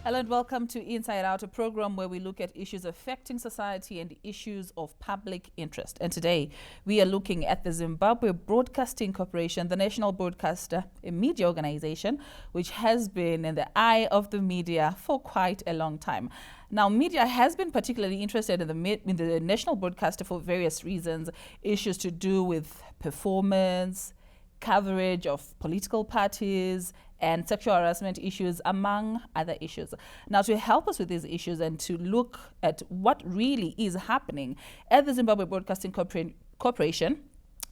Hello and welcome to Inside Out, a program where we look at issues affecting society and issues of public interest. And today we are looking at the Zimbabwe Broadcasting Corporation, the national broadcaster, a media organization which has been in the eye of the media for quite a long time. Now, media has been particularly interested in the national broadcaster for various reasons, issues to do with performance, coverage of political parties, and sexual harassment issues, among other issues. Now, to help us with these issues and to look at what really is happening at the Zimbabwe Broadcasting Corporation,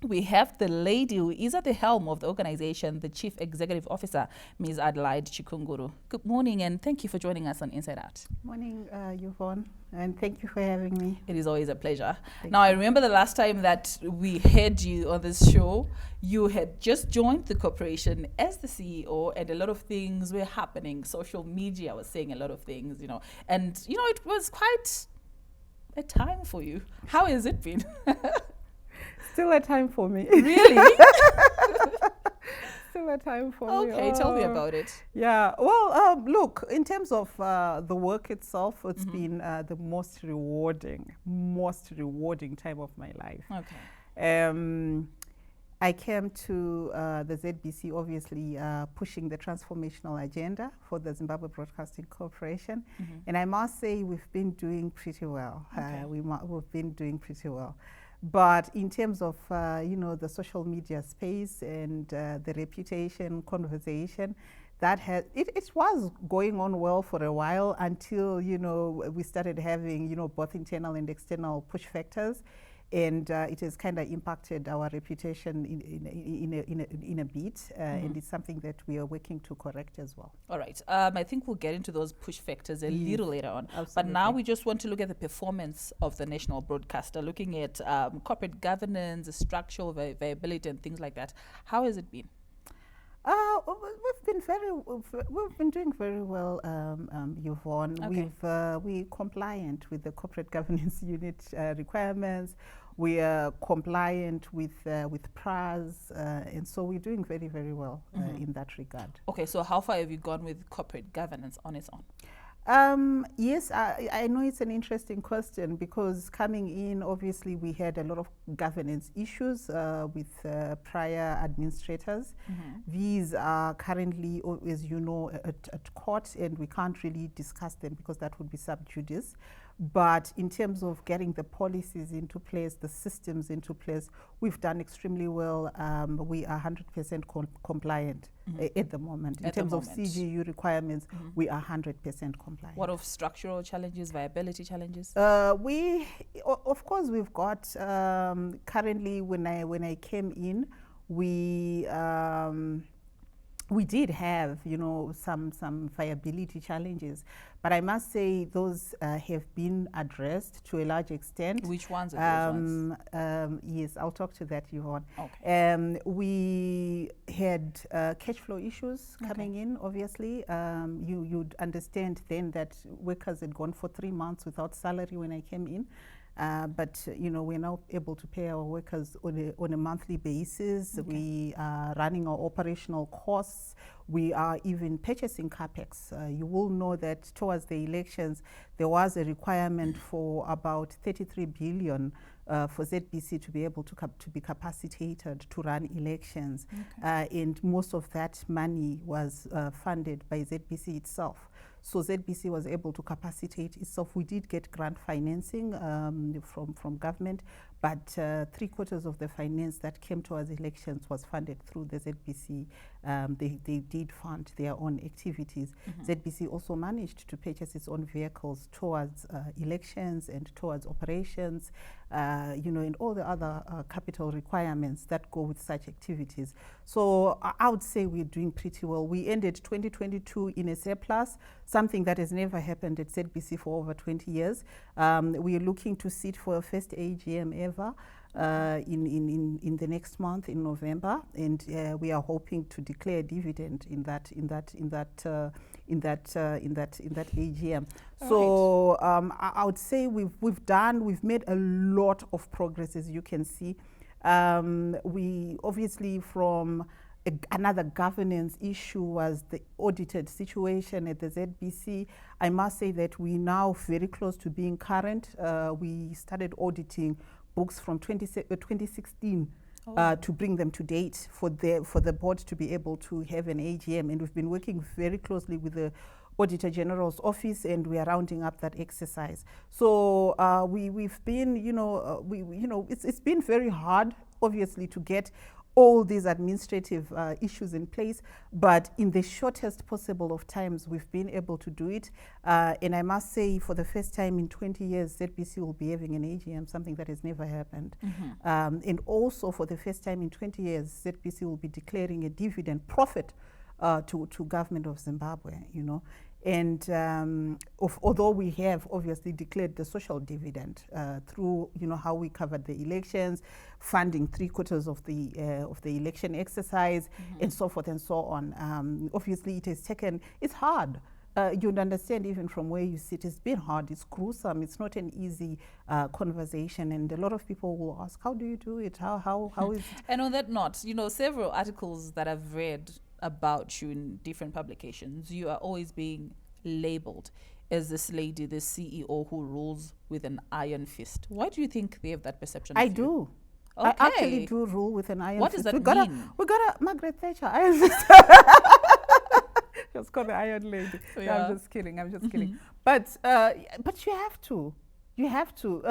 we have the lady who is at the helm of the organization, the Chief Executive Officer, Ms. Adelaide Chikunguru. Good morning, and thank you for joining us on Inside Out. Morning, Yvonne, and thank you for having me. It is always a pleasure. Now, I remember the last time that we had you on this show, you had just joined the corporation as the CEO, and a lot of things were happening. Social media was saying a lot of things, and, it was quite a time for you. How has it been? Still a time for me. Really? Still a time for me. Okay, tell me about it. Yeah, well, look, in terms of the work itself, it's been the most rewarding time of my life. Okay. I came to the ZBC, obviously pushing the transformational agenda for the Zimbabwe Broadcasting Corporation. And I must say we've been doing pretty well. Okay. We've been doing pretty well. But in terms of, the social media space and the reputation conversation, it was going on well for a while until, we started having, both internal and external push factors. And it has kind of impacted our reputation in a bit, and it's something that we are working to correct as well. All right. I think we'll get into those push factors a little later on. Absolutely. But now we just want to look at the performance of the national broadcaster, looking at corporate governance, structural viability, and things like that. How has it been? We've been doing very well, Yvonne. Okay. We're compliant with the corporate governance unit requirements. We are compliant with PRAS, and so we're doing very, very well in that regard. Okay, so how far have you gone with corporate governance on its own? Yes, I know it's an interesting question because coming in, obviously, we had a lot of governance issues with prior administrators. These are currently, as you know, at court, and we can't really discuss them because that would be sub judice. But in terms of getting the policies into place, the systems into place, we've done extremely well. We are 100% compliant at the moment. In terms of CGU requirements, we are 100% compliant. What of structural challenges, viability challenges? Of course, we've got, currently when I came in, we did have, some viability challenges, but I must say those have been addressed to a large extent. Which ones are those ones? Yes, I'll talk to that, Yvonne. Okay. We had cash flow issues coming in, obviously. You'd understand then that workers had gone for 3 months without salary when I came in. But we're now able to pay our workers on a monthly basis. Okay. We are running our operational costs. We are even purchasing capex. You will know that towards the elections, there was a requirement for about 33 billion for ZBC to be able to be capacitated to run elections. Okay. And most of that money was funded by ZBC itself. So ZBC was able to capacitate itself. We did get grant financing from government, but 3/4 of the finance that came towards elections was funded through the ZBC. They did fund their own activities. ZBC also managed to purchase its own vehicles towards elections and towards operations, and all the other capital requirements that go with such activities. So I would say we're doing pretty well. We ended 2022 in a surplus, something that has never happened at ZBC for over 20 years. We are looking to sit for our first AGM ever in the next month in November, and we are hoping to declare a dividend in that AGM. So I would say we've made a lot of progress, as you can see. We obviously, from Another governance issue was the audited situation at the ZBC. I must say that we're now very close to being current. We started auditing books from 2016 to bring them to date for the board to be able to have an AGM. And we've been working very closely with the Auditor General's office, and we are rounding up that exercise. So we've been, it's been very hard, obviously, to get all these administrative issues in place, but in the shortest possible of times, we've been able to do it. And I must say, for the first time in 20 years, ZBC will be having an AGM, something that has never happened. And also, for the first time in 20 years, ZBC will be declaring a dividend profit to government of Zimbabwe, And although we have obviously declared the social dividend through, how we covered the elections, funding 3/4 of the election exercise, and so forth and so on. Obviously, it has taken. It's hard. You'd understand even from where you sit. It's been hard. It's gruesome. It's not an easy conversation, and a lot of people will ask, "How do you do it? How is it?" And on that note, several articles that I've read about you in different publications, you are always being labeled as this lady, this CEO who rules with an iron fist. Why do you think they have that perception? I do. Okay. I actually do rule with an iron fist. What does that mean? We got a Margaret Thatcher iron fist. Just called the iron lady. Yeah. No, I'm just kidding. I'm just kidding. But you have to. You have to.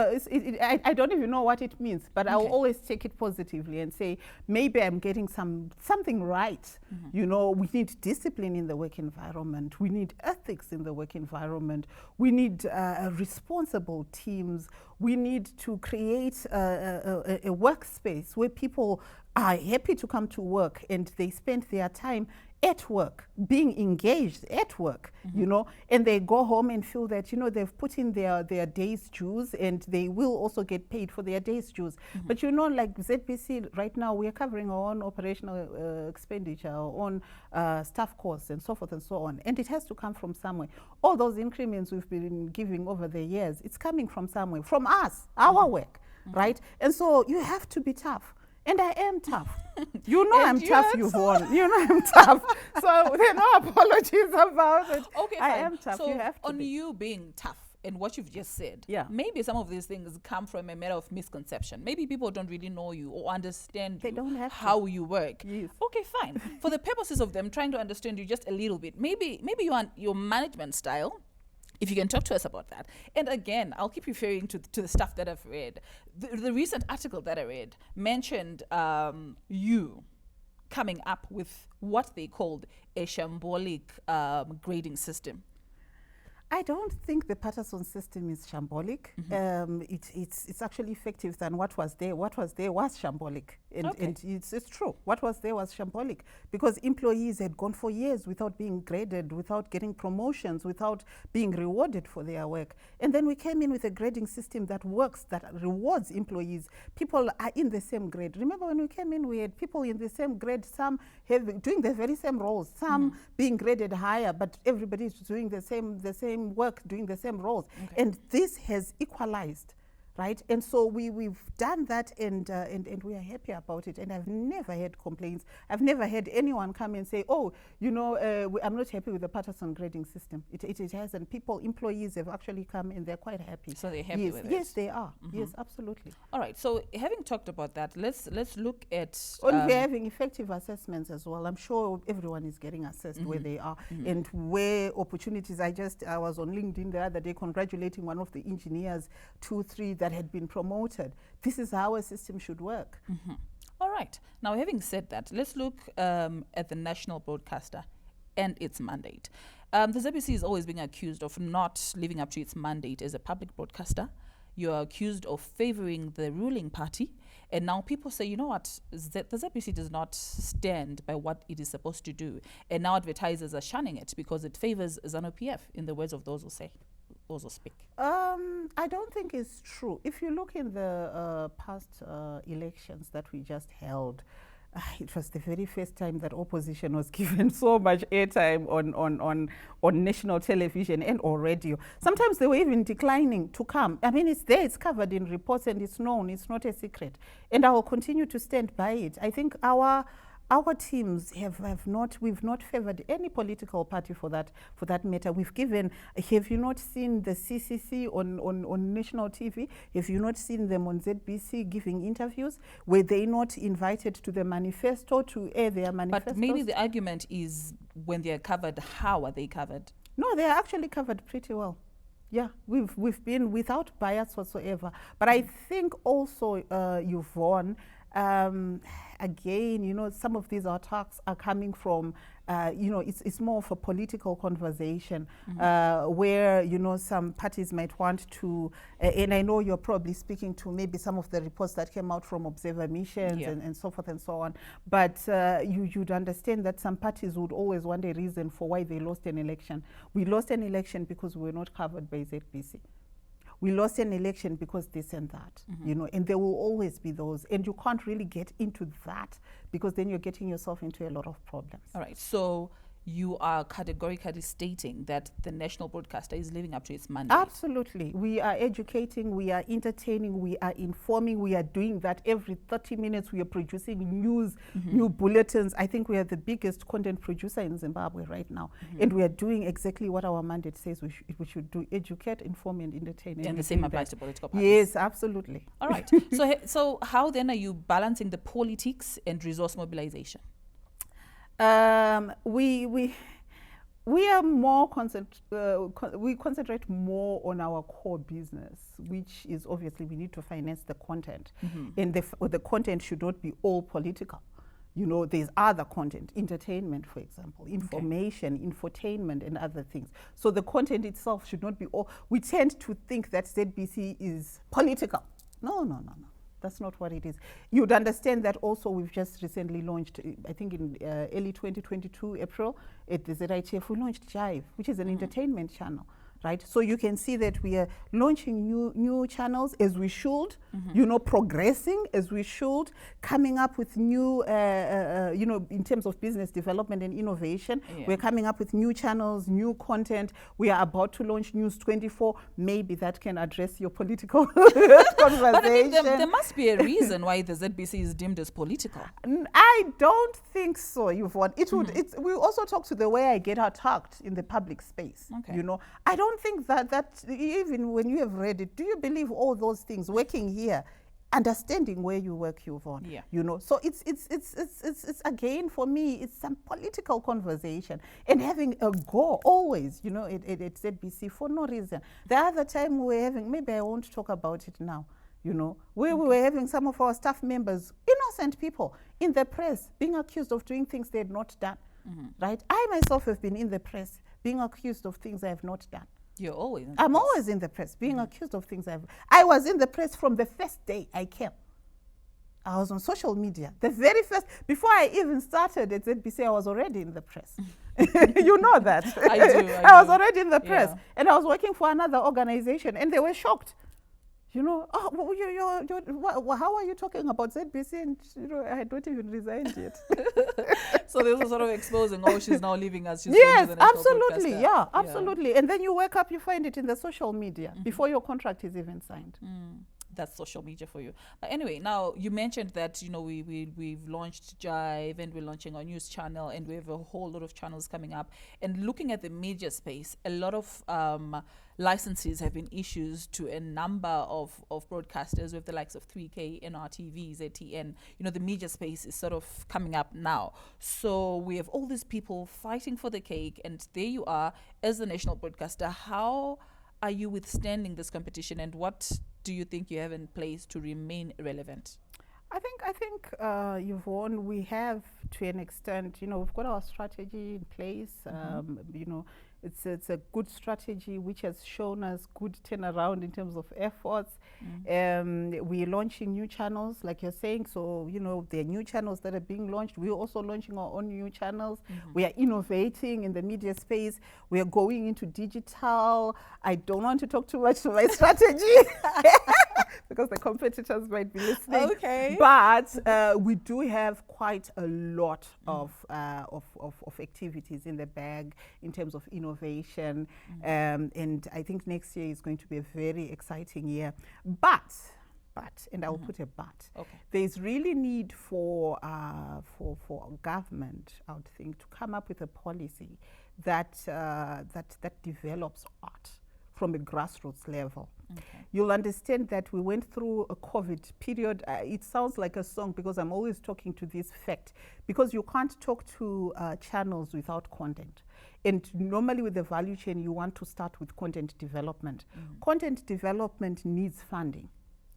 I don't even know what it means, but I'll always take it positively and say, maybe I'm getting something right. We need discipline in the work environment. We need ethics in the work environment. We need responsible teams. We need to create a workspace where people are happy to come to work and they spend their time at work, being engaged at work, and they go home and feel that, they've put in their day's dues and they will also get paid for their day's dues. But like ZBC right now, we are covering our own operational expenditure, our own staff costs and so forth and so on. And it has to come from somewhere. All those increments we've been giving over the years, it's coming from somewhere, from us, our work, right? And so you have to be tough. And I am tough. I'm tough, Yvonne. I'm tough. So there are no apologies about it. Okay, I fine. am tough. So you have to on be. You being tough and what you've just said, Yeah. maybe some of these things come from a matter of misconception. Maybe people don't really know you or understand They don't have how you work. Yes. Okay, fine. For the purposes of them trying to understand you just a little bit, maybe your management style, if you can talk to us about that. And again, I'll keep referring to the stuff that I've read. The recent article that I read mentioned you coming up with what they called a shambolic grading system. I don't think the Patterson system is shambolic. It's actually effective than what was there. What was there was shambolic. And it's true. What was there was shambolic because employees had gone for years without being graded, without getting promotions, without being rewarded for their work. And then we came in with a grading system that works, that rewards employees. People are in the same grade. Remember when we came in, we had people in the same grade, some doing the very same roles, some being graded higher, but everybody is doing the same work, doing the same roles. And this has equalized, right? And so we've done that and we are happy about it. And I've never had complaints. I've never had anyone come and say, oh, I'm not happy with the Patterson grading system. It hasn't. Employees have actually come and they're quite happy. So they're happy with it? Yes, they are. Yes, absolutely. All right. So having talked about that, let's look at... we're having effective assessments as well. I'm sure everyone is getting assessed where they are and where opportunities. I was on LinkedIn the other day congratulating one of the engineers, 2-3 that had been promoted. This is how a system should work. All right. Now, having said that, let's look at the national broadcaster and its mandate. The ZBC is always being accused of not living up to its mandate as a public broadcaster. You are accused of favoring the ruling party. And now people say, you know what, the ZBC does not stand by what it is supposed to do. And now advertisers are shunning it because it favors ZANU-PF, in the words of those who speak. I don't think it's true. If you look in the past elections that we just held, it was the very first time that opposition was given so much airtime on national television and or radio. Sometimes they were even declining to come. I mean, it's there, it's covered in reports and it's known, it's not a secret. And I will continue to stand by it. I think our our teams we've not favored any political party for that matter. We've given, have you not seen the CCC on national TV? Have you not seen them on ZBC giving interviews? Were they not invited to the manifesto to air their manifestos? But maybe the argument is when they're covered, how are they covered? No, they're actually covered pretty well. Yeah, we've been without bias whatsoever. But I think also, Yvonne, again, you know, some of these attacks are coming from, you know, it's more of a political conversation where, you know, some parties might want to, and I know you're probably speaking to maybe some of the reports that came out from observer missions and so forth and so on, but you'd understand that some parties would always want a reason for why they lost an election. We lost an election because we were not covered by ZBC. We lost an election because this and that, you know, and there will always be those. And you can't really get into that because then you're getting yourself into a lot of problems. All right. So you are categorically stating that the national broadcaster is living up to its mandate. Absolutely. We are educating, we are entertaining, we are informing, we are doing that every 30 minutes. We are producing news, new bulletins. I think we are the biggest content producer in Zimbabwe right now. And we are doing exactly what our mandate says we should do: educate, inform, and entertain. And the same applies to political parties. Yes, absolutely. All right. So how then are you balancing the politics and resource mobilization? We are more we concentrate more on our core business, which is obviously we need to finance the content, and the content should not be all political. You know, there's other content, entertainment, for example, information, infotainment, and other things. So the content itself should not be all. We tend to think that ZBC is political. No. That's not what it is. You'd understand that also we've just recently launched, I think in early 2022, April, at the ZITF, we launched Jive, which is an entertainment channel, right? So you can see that we are launching new channels as we should, you know, progressing as we should, coming up with new, you know, in terms of business development and innovation. We're coming up with new channels, new content. We are about to launch News 24. Maybe that can address your political conversation. But I mean, there must be a reason why the ZBC is deemed as political. I don't think so, Yvonne. It would. We also talk to the way I get attacked in the public space. You know, I don't think that even when you have read it, do you believe all those things working here, understanding where you work, Yvonne? You know, so it's again, for me, it's some political conversation and having a go always, you know, at ZBC for no reason. The other time we were having, maybe I won't talk about it now, you know, where we were having some of our staff members, innocent people, in the press being accused of doing things they had not done, right? I myself have been in the press being accused of things I have not done. You're always in the I'm press. always in the press, being accused of things I was in the press from the first day I came. I was on social media. The very first, before I even started at ZBC, I was already in the press. You know that. I do. I was already in the press. And I was working for another organization, and they were shocked. You know, how are you talking about ZBC? And, you know, I had not even resigned yet. So they were sort of exposing, oh, she's now leaving us. She's yes, going to the national absolutely. broadcaster. Yeah, absolutely. And then you wake up, you find it in the social media before your contract is even signed. That's social media for you. Anyway, now you mentioned that, you know, we've launched Jive and we're launching our news channel and we have a whole lot of channels coming up. And looking at the media space, a lot of licenses have been issued to a number of broadcasters with the likes of 3K, NRTV, ZTN. You know, the media space is sort of coming up now. So we have all these people fighting for the cake, and there you are as the national broadcaster. How are you withstanding this competition, and what do you think you have in place to remain relevant? I think Yvonne, we have, to an extent, you know, we've got our strategy in place. You know, it's a good strategy which has shown us good turnaround in terms of efforts. We're launching new channels, like you're saying. So, you know, there are new channels that are being launched. We're also launching our own new channels. We are innovating in the media space. We are going into digital. I don't want to talk too much to my strategy because the competitors might be listening. Okay. But we do have quite a lot of activities in the bag in terms of innovation. And I think next year is going to be a very exciting year. But but, and I'll put a but. Okay. There's really need for government, I would think, to come up with a policy that that develops art from a grassroots level. Okay. You'll understand that we went through a COVID period. It sounds like a song because I'm always talking to this fact, because you can't talk to channels without content. And normally with the value chain, you want to start with content development. Content development needs funding.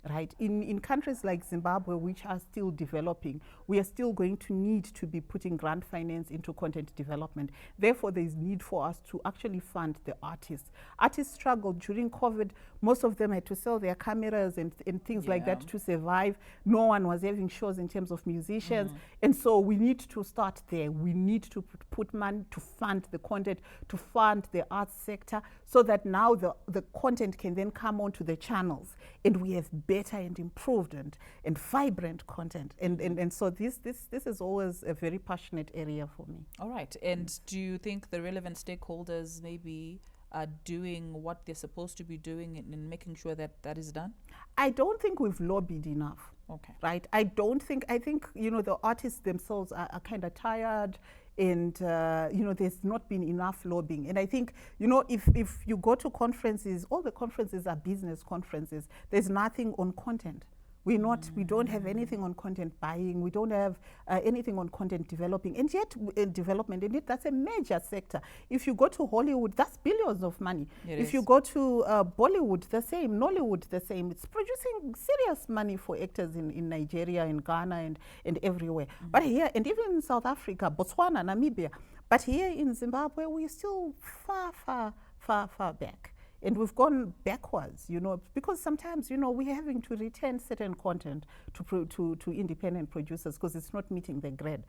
Right, in countries like Zimbabwe, which are still developing, we are still going to need to be putting grant finance into content development. Therefore, there is need for us to actually fund the artists. Artists struggled during COVID. Most of them had to sell their cameras and things like that to survive. No one was having shows in terms of musicians. And so we need to start there. We need to put money to fund the content, to fund the arts sector, so that now the content can then come onto the channels and we have better and improved and vibrant content. And so this is always a very passionate area for me. All right. And do you think the relevant stakeholders maybe are doing what they're supposed to be doing in making sure that that is done? I don't think we've lobbied enough. Okay. Right? I think, you know, the artists themselves are kind of tired, and you know, there's not been enough lobbying. And I think, you know, if you go to conferences, all the conferences are business conferences. There's nothing on content. We don't have anything on content buying. We don't have anything on content developing. And yet, development, and that's a major sector. If you go to Hollywood, that's billions of money. If you go to Bollywood, the same. Nollywood, the same. It's producing serious money for actors in Nigeria, in Ghana, and everywhere. But here, and even in South Africa, Botswana, Namibia. But here in Zimbabwe, we're still far back. And we've gone backwards, you know, because sometimes, you know, we're having to return certain content to independent producers because it's not meeting the grade.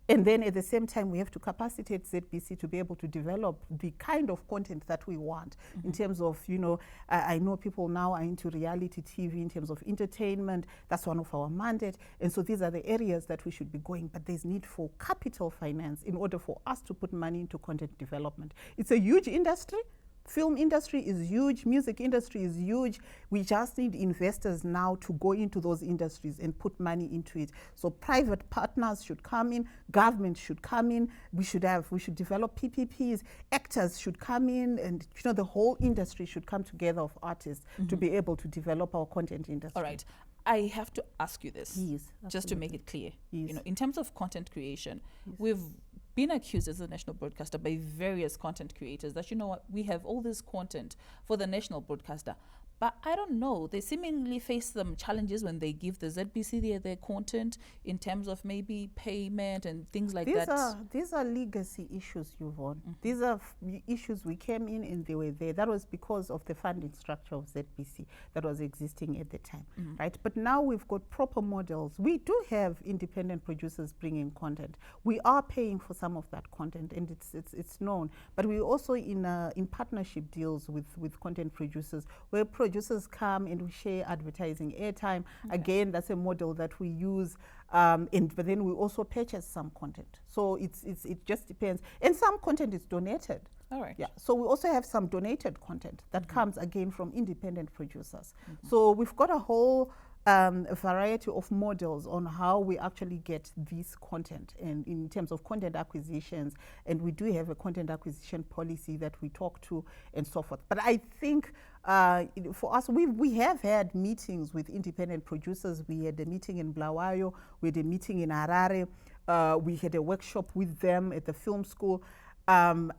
And then at the same time, we have to capacitate ZBC to be able to develop the kind of content that we want in terms of, you know, I know people now are into reality TV in terms of entertainment. That's one of our mandates. And so these are the areas that we should be going. But there's need for capital finance in order for us to put money into content development. It's a huge industry. Film industry is huge, music industry is huge. We just need investors now to go into those industries and put money into it. So private partners should come in, government should come in, we should develop PPPs, actors should come in, and you know, the whole industry should come together of artists to be able to develop our content industry. All right. I have to ask you this, Yes, just to make it clear. Yes. You know, in terms of content creation, we've been accused as a national broadcaster by various content creators that, you know what, we have all this content for the national broadcaster. But I don't know, they seemingly face some challenges when they give the ZBC their content in terms of maybe payment and things like that. These are legacy issues, Yvonne. These are issues we came in and they were there. That was because of the funding structure of ZBC that was existing at the time, right? But now we've got proper models. We do have independent producers bringing content. We are paying for some of that content, and it's known. But we're also in partnership deals with content producers where producers come and we share advertising airtime. Again, that's a model that we use, but then we also purchase some content. So it just depends. And some content is donated. All right. Yeah. So we also have some donated content that comes again from independent producers. So we've got a whole a variety of models on how we actually get this content, and in terms of content acquisitions, and we do have a content acquisition policy that we talk to and so forth. But I think for us, we have had meetings with independent producers. We had a meeting in Bulawayo, we had a meeting in Harare, we had a workshop with them at the film school. But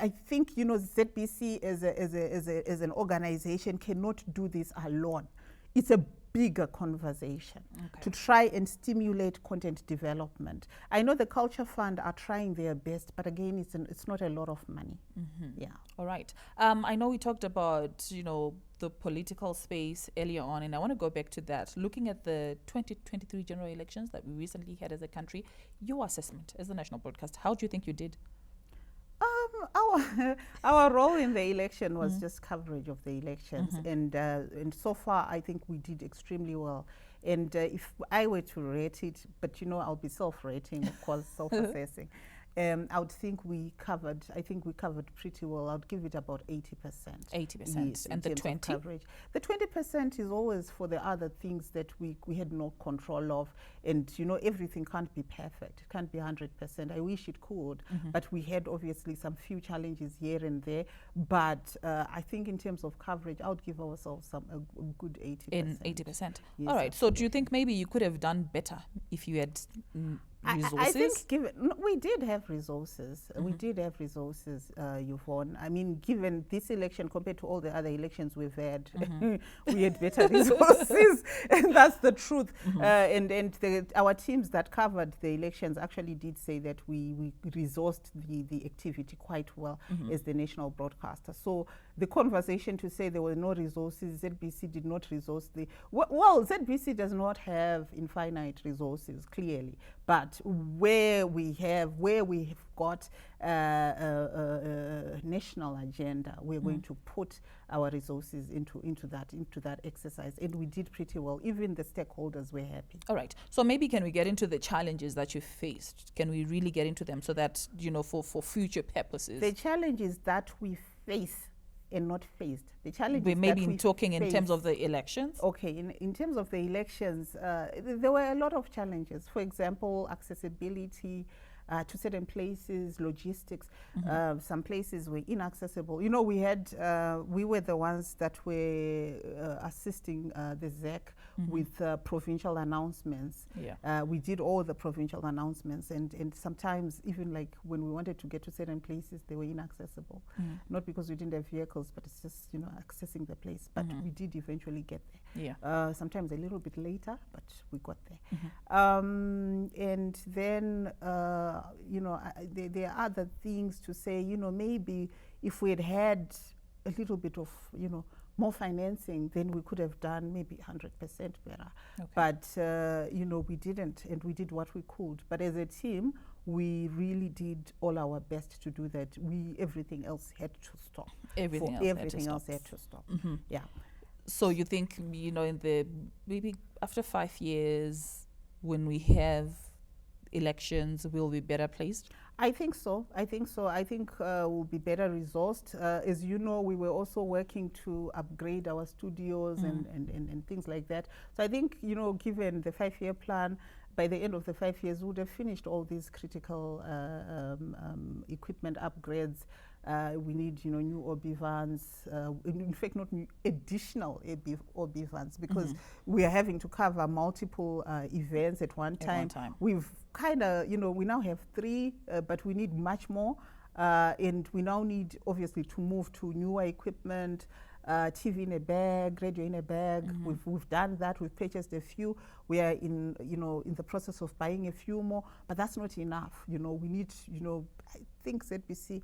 I think, you know, ZBC as an organization cannot do this alone. It's a bigger conversation to try and stimulate content development. I know the Culture Fund are trying their best, but again, it's not a lot of money. Yeah. All right. I know we talked about, you know, the political space earlier on, and I want to go back to that. Looking at the 2023 general elections that we recently had as a country, your assessment as the national broadcaster, how do you think you did? Our role in the election was just coverage of the elections, and so far I think we did extremely well. And if I were to rate it, but you know, I'll be self-rating, of course, self-assessing. I would think we covered pretty well. I'd give it about 80%. 80%. Yes, And the 20? coverage. The 20% is always for the other things that we had no control of. And, everything can't be perfect. It can't be 100%. I wish it could. But we had obviously some few challenges here and there. But I think in terms of coverage, I would give ourselves a good 80%. In 80%. Yes, All right. So do you think maybe you could have done better if you had resources? I think we did have resources. We did have resources, Yvonne. I mean, given this election compared to all the other elections we've had, we had better resources, and that's the truth. Our teams that covered the elections actually did say that we resourced the activity quite well as the national broadcaster. So the conversation to say there were no resources, ZBC did not resource ZBC does not have infinite resources, clearly. But where we have got a national agenda, we're going to put our resources into that exercise, and we did pretty well. Even the stakeholders were happy. All right. So maybe can we get into the challenges that you faced? Can we really get into them so that for future purposes? The challenges that we face and not faced. The challenges we may be talking in terms of the elections. Okay, in terms of the elections, there were a lot of challenges. For example, accessibility to certain places, logistics. Some places were inaccessible. We were the ones that were assisting the ZEC with provincial announcements. Yeah. We did all the provincial announcements, and sometimes even like when we wanted to get to certain places, they were inaccessible. Not because we didn't have vehicles, but it's just accessing the place. But we did eventually get there. Yeah. Sometimes a little bit later, but we got there. And then there are other things to say. Maybe if we had a little bit of more financing, then we could have done maybe 100% better. Okay. But we didn't, and we did what we could. But as a team, we really did all our best to do that. Everything else had to stop. Everything else had to stop. Yeah. So you think maybe after 5 years, when we have elections, we'll be better placed? I think so. I think we'll be better resourced. As you know, we were also working to upgrade our studios and things like that. So I think, given the 5-year plan, by the end of the 5 years, we would have finished all these critical equipment upgrades. We need, new OB vans. In fact, not new, additional OB vans, because we are having to cover multiple events at one time. We've kind of, we now have 3, but we need much more. And we now need, obviously, to move to newer equipment. TV in a bag, radio in a bag. We've done that. We've purchased a few. We are in the process of buying a few more, but that's not enough. We need, I think ZBC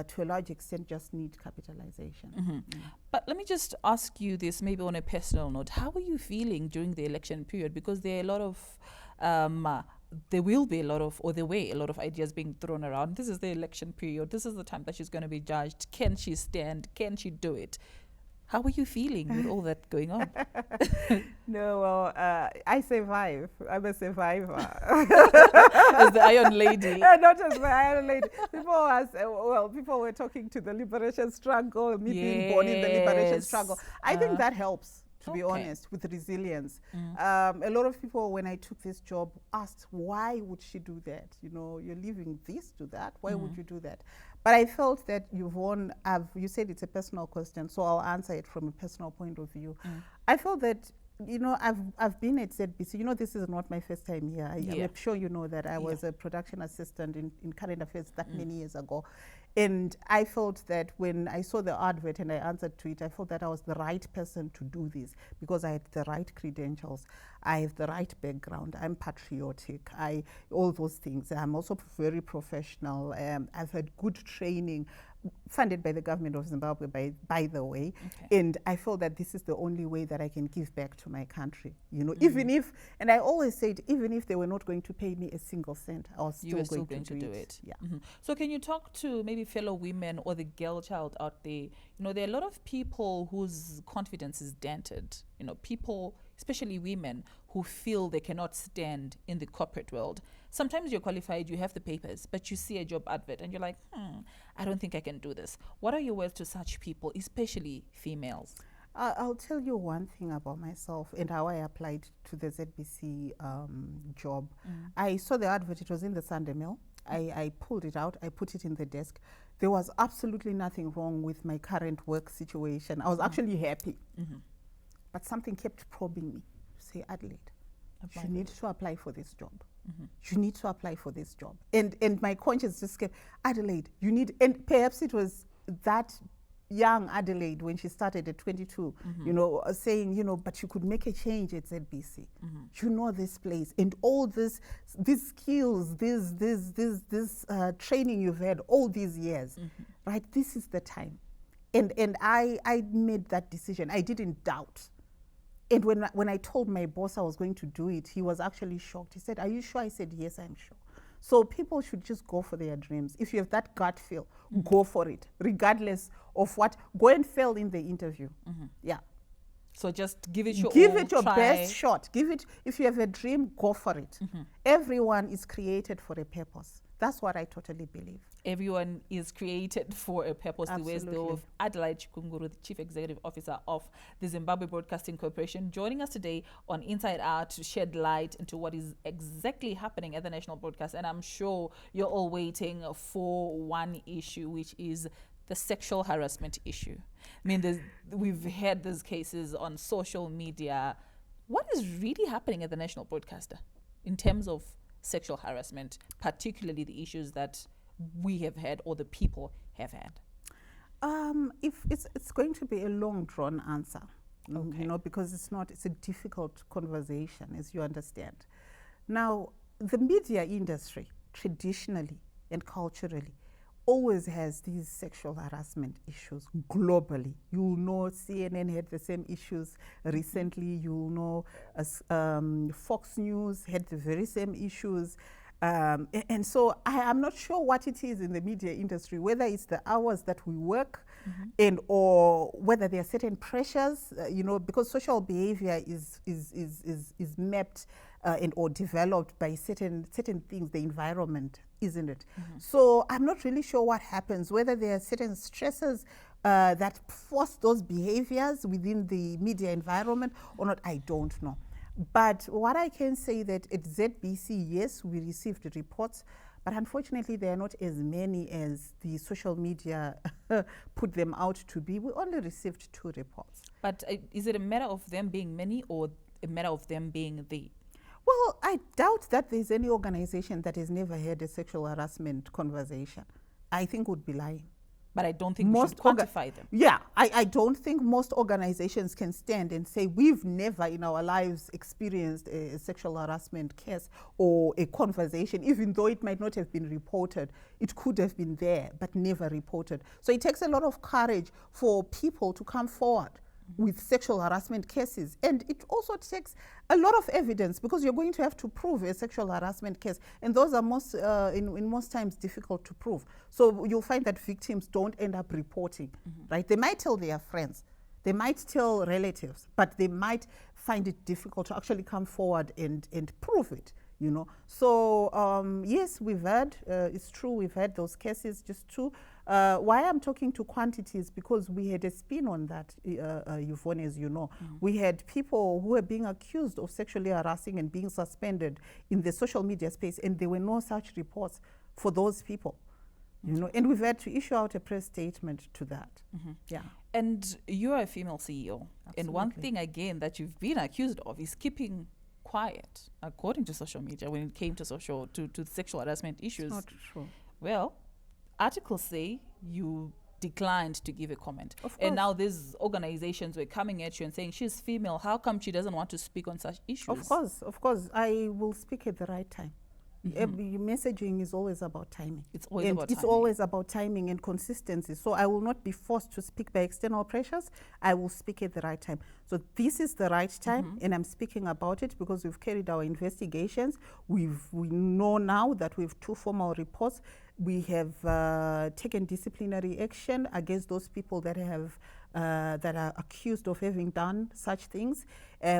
to a large extent just need capitalization. But let me just ask you this, maybe on a personal note. How are you feeling during the election period? Because there are a lot of there were a lot of ideas being thrown around. This is the election period. This is the time that she's going to be judged. Can she stand? Can she do it? How are you feeling with all that going on? No, well, I survive. I'm a survivor. As the Iron Lady. Not as the Iron Lady. People were talking to the liberation struggle, me being born in the liberation struggle. I think that helps. To be honest, with resilience. A lot of people, when I took this job, asked, why would she do that? You're leaving this to that. Why would you do that? But I felt that, Yvonne, you said it's a personal question, so I'll answer it from a personal point of view. I felt that, I've been at ZBC. This is not my first time here. I'm sure you know that I was a production assistant in current affairs that many years ago. And I felt that when I saw the advert and I answered to it, I felt that I was the right person to do this because I had the right credentials. I have the right background. I'm patriotic. All those things. I'm also very professional. I've had good training, funded by the government of Zimbabwe, by the way. And I felt that this is the only way that I can give back to my country. Even if, and I always said, even if they were not going to pay me a single cent, I was still going to do it. Yeah. So can you talk to maybe fellow women or the girl child out there? There are a lot of people whose confidence is dented. People especially women who feel they cannot stand in the corporate world. Sometimes you're qualified, you have the papers, but you see a job advert and you're like, I don't think I can do this. What are your words to such people, especially females? I'll tell you one thing about myself and how I applied to the ZBC job. I saw the advert, it was in the Sunday Mail. I pulled it out, I put it in the desk. There was absolutely nothing wrong with my current work situation. I was actually happy. But something kept probing me. Say, Adelaide, you need to apply for this job. You need to apply for this job. And my conscience just kept, Adelaide, you need, and perhaps it was that young Adelaide when she started at 22, you know, saying, you know, but you could make a change at ZBC. You know this place and all these skills, this training you've had all these years, right? This is the time. And I made that decision. I didn't doubt. And when I told my boss I was going to do it, he was actually shocked. He said, are you sure? I said, yes, I'm sure. So people should just go for their dreams. If you have that gut feel, go for it, regardless of what. Go and fail in the interview. Yeah. So just give it your best shot. Give it. If you have a dream, go for it. Everyone is created for a purpose. That's what I totally believe. Everyone is created for a purpose. Absolutely. The USENDO of Adelaide Chikunguru, the Chief Executive Officer of the Zimbabwe Broadcasting Corporation, joining us today on Inside Out to shed light into what is exactly happening at the National Broadcast. And I'm sure you're all waiting for one issue, which is the sexual harassment issue. I mean, we've had these cases on social media. What is really happening at the National Broadcaster in terms of sexual harassment, particularly the issues that we have had or the people have had? If it's going to be a long drawn answer, Okay. you know, because it's a difficult conversation, as you understand. Now, the media industry, traditionally and culturally, always has these sexual harassment issues globally. You know, CNN had the same issues recently. You know, Fox News had the very same issues. And so I'm not sure what it is in the media industry, whether it's the hours that we work and or whether there are certain pressures, you know, because social behavior is mapped and or developed by certain things, the environment, isn't it? So I'm not really sure what happens, whether there are certain stresses that force those behaviors within the media environment or not, I don't know. But what I can say that at ZBC, yes, we received reports, but unfortunately there are not as many as the social media put them out to be. We only received 2 reports. But is it a matter of them being many or a matter of them being the? Well, I doubt that there's any organization that has never had a sexual harassment conversation. I think would be lying. But I don't think we should quantify them. Yeah, I don't think most organizations can stand and say we've never in our lives experienced a sexual harassment case or a conversation, even though it might not have been reported. It could have been there, but never reported. So it takes a lot of courage for people to come forward with sexual harassment cases. And it also takes a lot of evidence because you're going to have to prove a sexual harassment case. And those are in most times difficult to prove. So you'll find that victims don't end up reporting, right? They might tell their friends, they might tell relatives, but they might find it difficult to actually come forward and prove it. You know, so yes, we've heard, it's true, we've had those cases, just 2. Why I'm talking to quantities, because we had a spin on that, Yvonne, as you know. We had people who were being accused of sexually harassing and being suspended in the social media space, and there were no such reports for those people. You know, and we've had to issue out a press statement to that. Yeah. And you're a female CEO. Absolutely. And one thing, again, that you've been accused of is keeping quiet, according to social media, when it came to sexual harassment issues. It's not true. Well, articles say you declined to give a comment. Of course. And now these organizations were coming at you and saying, she's female, how come she doesn't want to speak on such issues? Of course. I will speak at the right time. Messaging is always about timing. It's always about timing. It's always about timing and consistency. So I will not be forced to speak by external pressures. I will speak at the right time. So this is the right time, and I'm speaking about it because we've carried our investigations. We know now that we have 2 formal reports. We have taken disciplinary action against those people that have that are accused of having done such things.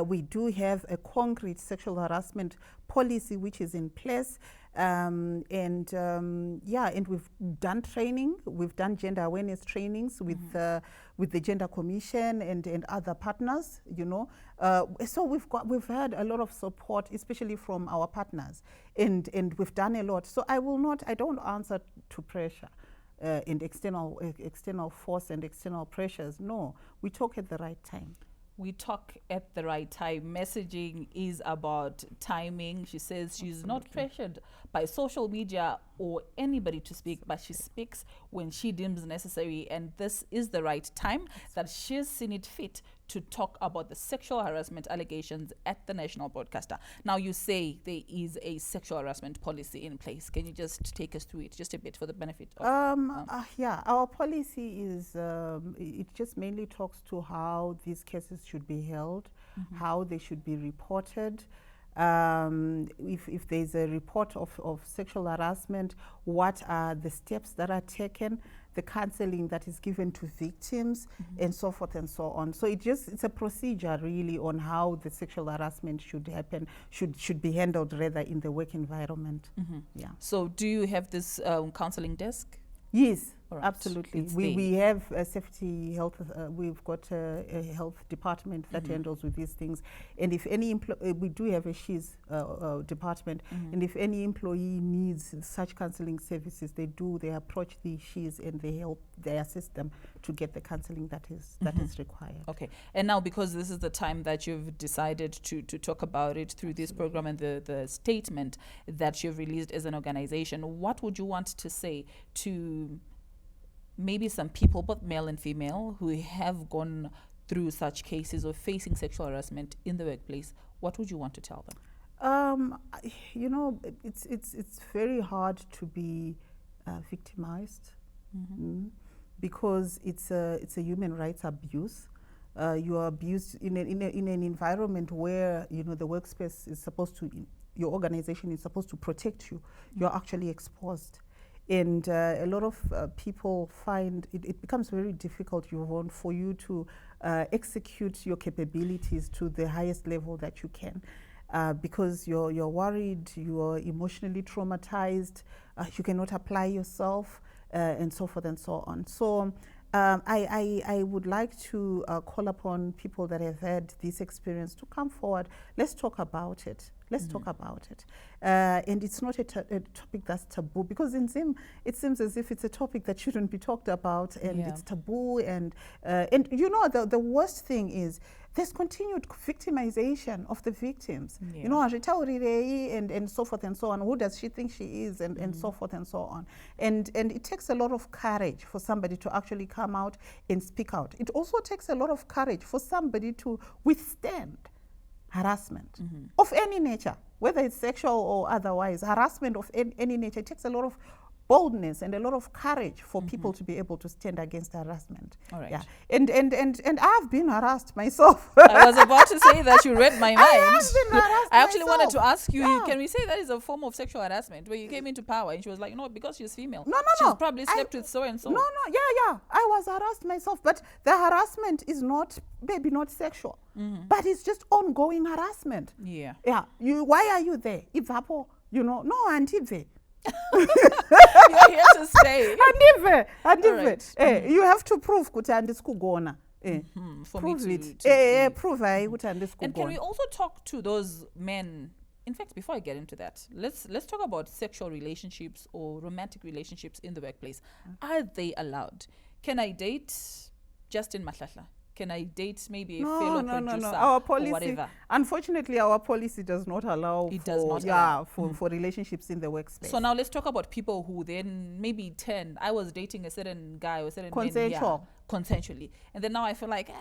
We do have a concrete sexual harassment policy which is in place. And we've done training. We've done gender awareness trainings with the Gender Commission and other partners. So we've had a lot of support, especially from our partners, and we've done a lot. So I don't answer to pressure and external force and external pressures. No, we talk at the right time. We talk at the right time. Messaging is about timing. She says she's not pressured by social media or anybody to speak, but she speaks when she deems necessary. And this is the right time that she's seen it fit to talk about the sexual harassment allegations at the national broadcaster. Now, you say there is a sexual harassment policy in place. Can you just take us through it just a bit for the benefit of... Our policy is, it just mainly talks to how these cases should be held, how they should be reported. If there's a report of sexual harassment, what are the steps that are taken, the counseling that is given to victims, and so forth and so on. So it's a procedure really on how the sexual harassment should happen, should be handled rather in the work environment. Yeah. So do you have this counseling desk? Yes, Right. absolutely. We have a safety health, we've got a health department that handles with these things. And if any we do have a SHES department, and if any employee needs such counseling services, they approach the SHES and they assist them to get the counseling that is required. Okay. And now, because this is the time that you've decided to talk about it through this program and the statement that you've released as an organization, what would you want to say to maybe some people, both male and female, who have gone through such cases of facing sexual harassment in the workplace? What would you want to tell them? It's very hard to be victimized because it's a human rights abuse. You are abused in an environment where the workspace is supposed to, your organization is supposed to protect you. You're actually exposed. And a lot of people find it becomes very difficult, Yvonne, for you to execute your capabilities to the highest level that you can, because you're worried, you're emotionally traumatized, you cannot apply yourself, and so forth and so on. So I would like to call upon people that have had this experience to come forward. Let's talk about it. Let's talk about it. And it's not a topic that's taboo, because it seems as if it's a topic that shouldn't be talked about, and it's taboo. And the worst thing is there's continued victimization of the victims. And so forth and so on. Who does she think she is? And so forth and so on. And it takes a lot of courage for somebody to actually come out and speak out. It also takes a lot of courage for somebody to withstand harassment of any nature, whether it's sexual or otherwise. Harassment of any nature, it takes a lot of boldness and a lot of courage for people to be able to stand against harassment. All right. Yeah. And I've been harassed myself. I was about to say that. You read my mind. I have been harassed I actually myself. wanted to ask you, Yeah. can we say that is a form of sexual harassment, where you came into power and she was like, no, because she's female. No. She's probably slept with so and so. No. Yeah. I was harassed myself, but the harassment is maybe not sexual, but it's just ongoing harassment. Yeah. Yeah. Why are you there? No, Auntie. You're here to stay. Andive. You have to prove kuti andisikugona. For Prove me it. to Prove kuti andisikugona. And can we also talk to those men? In fact, before I get into that, let's talk about sexual relationships or romantic relationships in the workplace. Are they allowed? Can I date Justin Mahlahla? Can I date maybe a fellow producer Our policy, or whatever? Unfortunately, our policy does not allow for relationships in the workspace. So now let's talk about people who then maybe I was dating a certain guy or a certain man, Consensual. consensually. And then now I feel like,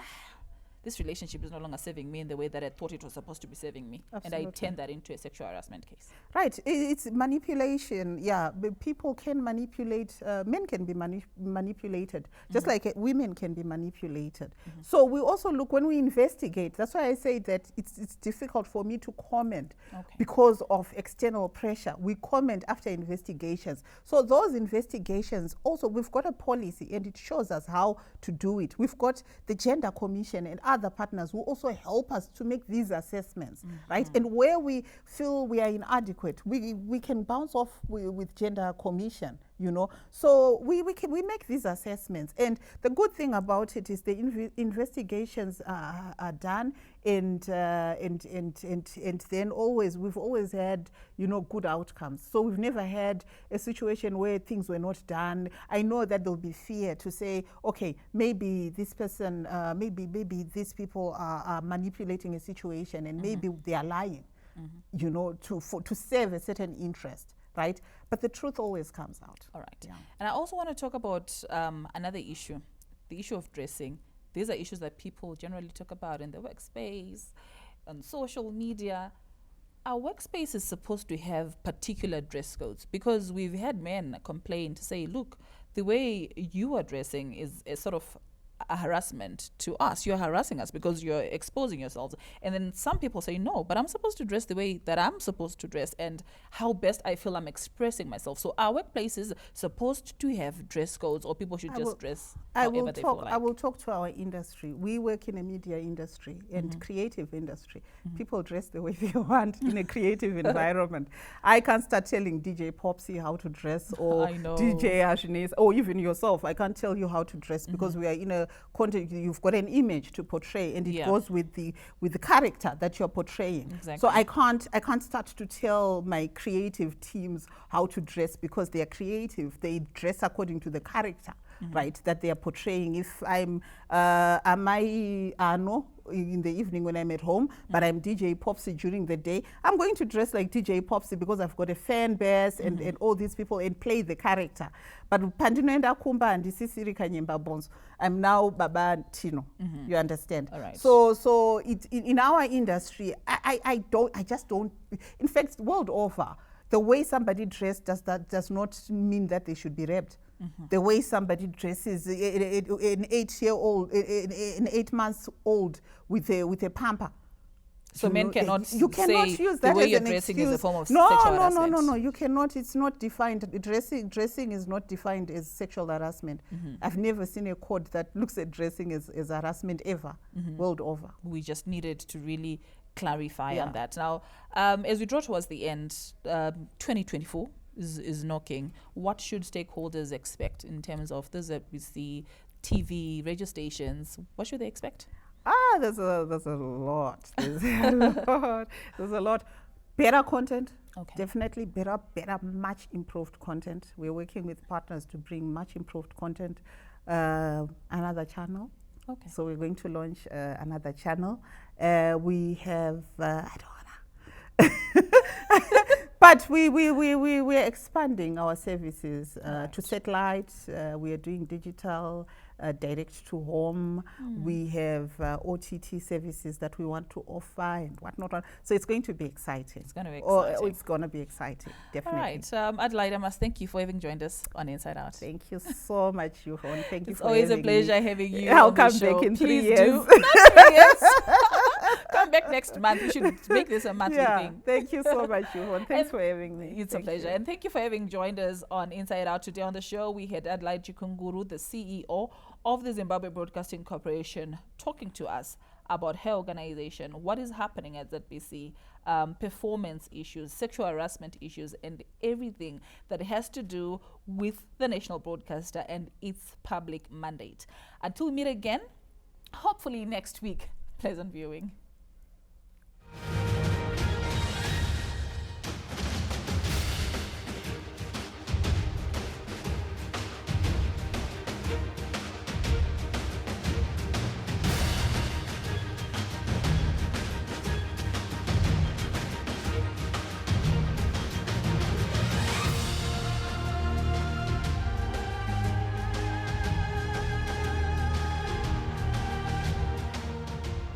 this relationship is no longer serving me in the way that I thought it was supposed to be serving me. Absolutely. And I turn that into a sexual harassment case. Right. It's manipulation. Yeah. But people can manipulate. Men can be manipulated, just like women can be manipulated. So we also look when we investigate. That's why I say that it's difficult for me to comment because of external pressure. We comment after investigations. So those investigations also, we've got a policy and it shows us how to do it. We've got the Gender Commission and other partners who also help us to make these assessments, right? And where we feel we are inadequate, we can bounce off with Gender Commission, you know. So we make these assessments, and the good thing about it is the investigations are done, and then we've always had, you know, good outcomes. So we've never had a situation where things were not done. I know that there'll be fear to say, okay, maybe this person, maybe these people are manipulating a situation, and maybe they are lying, you know, to serve a certain interest. Right? But the truth always comes out. All right. Yeah. And I also want to talk about another issue, the issue of dressing. These are issues that people generally talk about in the workspace, on social media. Our workspace is supposed to have particular dress codes, because we've had men complain to say, look, the way you are dressing is a sort of a harassment to us. You're harassing us because you're exposing yourselves. And then some people say, no, but I'm supposed to dress the way that I'm supposed to dress and how best I feel I'm expressing myself. So our workplace is supposed to have dress codes, or people should dress however they feel like. I will talk to our industry. We work in a media industry and creative industry. People dress the way they want in a creative environment. I can't start telling DJ Popsy how to dress, or DJ Ashines, or even yourself. I can't tell you how to dress because we are in a content. You've got an image to portray, and it goes with the character that you're portraying. Exactly. So I can't start to tell my creative teams how to dress because they are creative. They dress according to the character, right, that they are portraying. If I'm Ano in the evening when I'm at home, but I'm DJ Popsy during the day, I'm going to dress like DJ Popsy because I've got a fan base and all these people, and play the character. But Pandinoenda Kumba and Sisiri Kanyemba Bones, I'm now Baba Tino. You understand? All right. So in our industry, I just don't. In fact, world over, the way somebody dressed does not mean that they should be raped. The way somebody dresses, an 8-year-old, an 8 months old with a pamper. So men cannot you cannot say use that the way as you're an dressing excuse. is a form of sexual harassment. No. You cannot. It's not defined. Dressing is not defined as sexual harassment. I've never seen a code that looks at dressing as harassment ever, world over. We just needed to really clarify on that. Now, as we draw towards the end, 2024 is knocking. What should stakeholders expect in terms of the ZBC, TV, radio stations? What should they expect? There's a lot. There's a lot. Better content. Okay. Definitely better, much improved content. We're working with partners to bring much improved content. Another channel. Okay. So we're going to launch another channel. We have I don't wanna. But we're expanding our services to satellite. We are doing digital, direct to home. We have OTT services that we want to offer and whatnot. So it's going to be exciting. It's going to be exciting. It's going to be exciting, definitely. All right. Adelaide, I must thank you for having joined us on Inside Out. Thank you so much, Yvonne. Thank you it's for always having a pleasure me. having you. I'll on come the show. back in Please 3 years. Do. Not 3 years. Come back next month. We should make this a monthly thing. Thank you so much, Yvonne. Thanks for having me. It's a pleasure. And thank you for having joined us on Inside Out. Today on the show, we had Adelaide Chikunguru, the CEO of the Zimbabwe Broadcasting Corporation, talking to us about her organization, what is happening at ZBC, performance issues, sexual harassment issues, and everything that has to do with the national broadcaster and its public mandate. Until we meet again, hopefully next week, pleasant viewing.